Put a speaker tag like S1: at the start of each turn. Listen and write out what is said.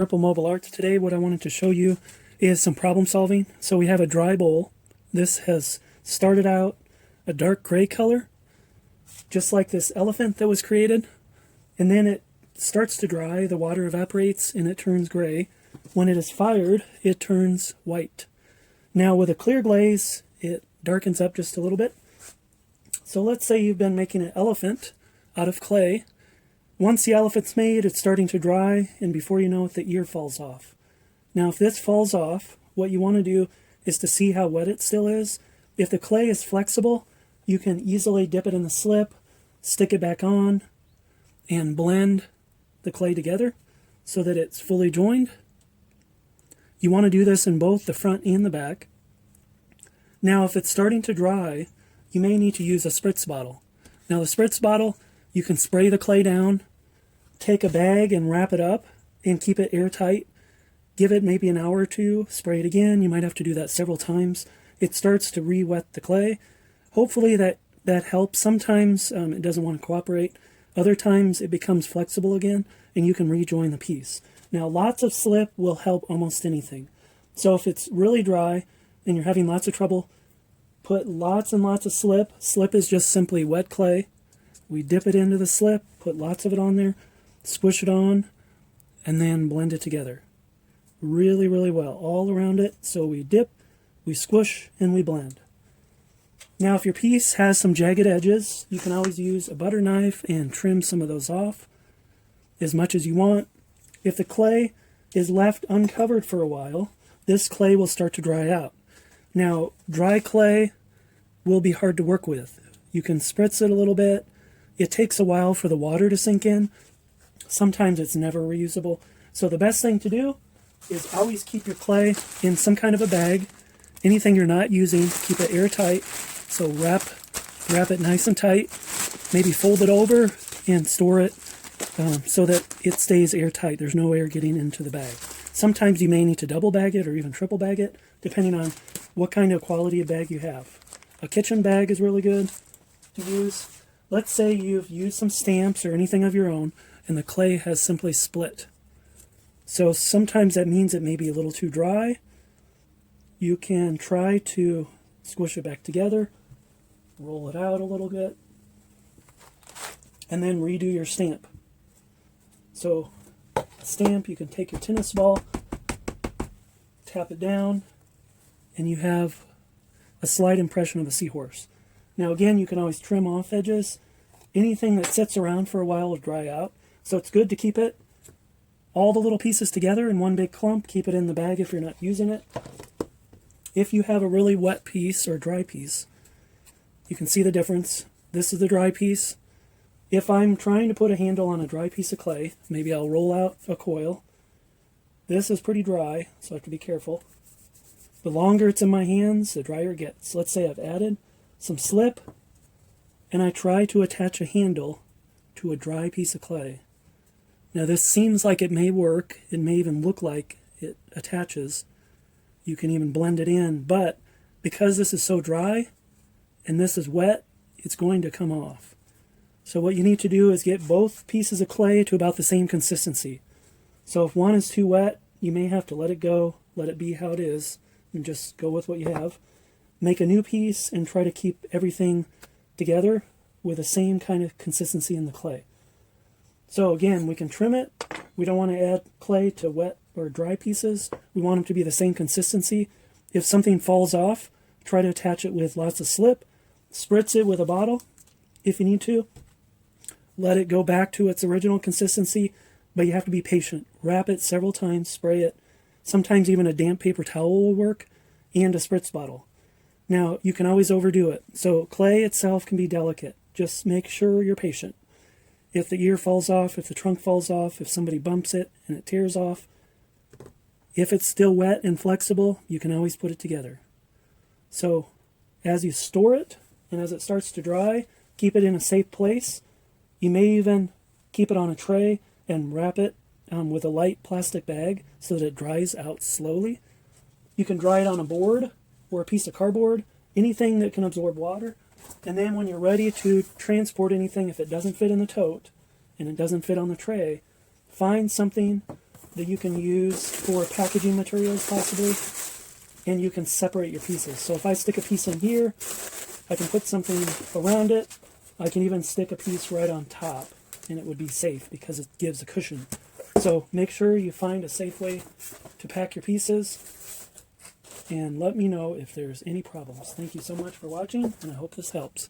S1: Ripple Mobile Arts. Today what I wanted to show you is some problem solving. So we have a dry bowl. This has started out a dark gray color, just like this elephant that was created, and then it starts to dry, the water evaporates and it turns gray. When it is fired, it turns white. Now with a clear glaze, it darkens up just a little bit. So let's say you've been making an elephant out of clay. Once the elephant's made, it's starting to dry, and before you know it, the ear falls off. Now, if this falls off, what you want to do is to see how wet it still is. If the clay is flexible, you can easily dip it in the slip, stick it back on, and blend the clay together so that it's fully joined. You want to do this in both the front and the back. Now, if it's starting to dry, you may need to use a spritz bottle. Now, the spritz bottle, you can spray the clay down, take a bag and wrap it up and keep it airtight. Give it maybe an hour or two, spray it again. You might have to do that several times. It starts to re-wet the clay. Hopefully that helps. Sometimes it doesn't want to cooperate. Other times it becomes flexible again and you can rejoin the piece. Now lots of slip will help almost anything. So if it's really dry and you're having lots of trouble, put lots and lots of slip. Slip is just simply wet clay. We dip it into the slip, put lots of it on there, squish it on, and then blend it together. Really, really well, all around it. So we dip, we squish, and we blend. Now if your piece has some jagged edges, you can always use a butter knife and trim some of those off as much as you want. If the clay is left uncovered for a while, this clay will start to dry out. Now, dry clay will be hard to work with. You can spritz it a little bit. It takes a while for the water to sink in. Sometimes it's never reusable. So the best thing to do is always keep your clay in some kind of a bag. Anything you're not using, keep it airtight. So wrap it nice and tight. Maybe fold it over and store it so that it stays airtight. There's no air getting into the bag. Sometimes you may need to double bag it or even triple bag it, depending on what kind of quality of bag you have. A kitchen bag is really good to use. Let's say you've used some stamps or anything of your own and the clay has simply split. So sometimes that means it may be a little too dry. You can try to squish it back together, roll it out a little bit, and then redo your stamp. So a stamp, you can take your tennis ball, tap it down, and you have a slight impression of a seahorse. Now again, you can always trim off edges. Anything that sits around for a while will dry out. So it's good to keep it, all the little pieces together in one big clump. Keep it in the bag if you're not using it. If you have a really wet piece or dry piece, you can see the difference. This is the dry piece. If I'm trying to put a handle on a dry piece of clay, maybe I'll roll out a coil. This is pretty dry, so I have to be careful. The longer it's in my hands, the drier it gets. Let's say I've added some slip, and I try to attach a handle to a dry piece of clay. Now this seems like it may work. It may even look like it attaches. You can even blend it in, but because this is so dry and this is wet, it's going to come off. So what you need to do is get both pieces of clay to about the same consistency. So if one is too wet, you may have to let it go, let it be how it is, and just go with what you have. Make a new piece and try to keep everything together with the same kind of consistency in the clay. So again, we can trim it. We don't want to add clay to wet or dry pieces. We want them to be the same consistency. If something falls off, try to attach it with lots of slip. Spritz it with a bottle if you need to. Let it go back to its original consistency, but you have to be patient. Wrap it several times, spray it. Sometimes even a damp paper towel will work, and a spritz bottle. Now, you can always overdo it. So clay itself can be delicate. Just make sure you're patient. If the ear falls off, if the trunk falls off, if somebody bumps it and it tears off, if it's still wet and flexible, you can always put it together. So as you store it and as it starts to dry, keep it in a safe place. You may even keep it on a tray and wrap it with a light plastic bag so that it dries out slowly. You can dry it on a board or a piece of cardboard, anything that can absorb water. And then when you're ready to transport anything, if it doesn't fit in the tote and it doesn't fit on the tray, find something that you can use for packaging materials possibly, and you can separate your pieces. So if I stick a piece in here, I can put something around it. I can even stick a piece right on top, and it would be safe because it gives a cushion. So make sure you find a safe way to pack your pieces, and let me know if there's any problems. Thank you so much for watching, and I hope this helps.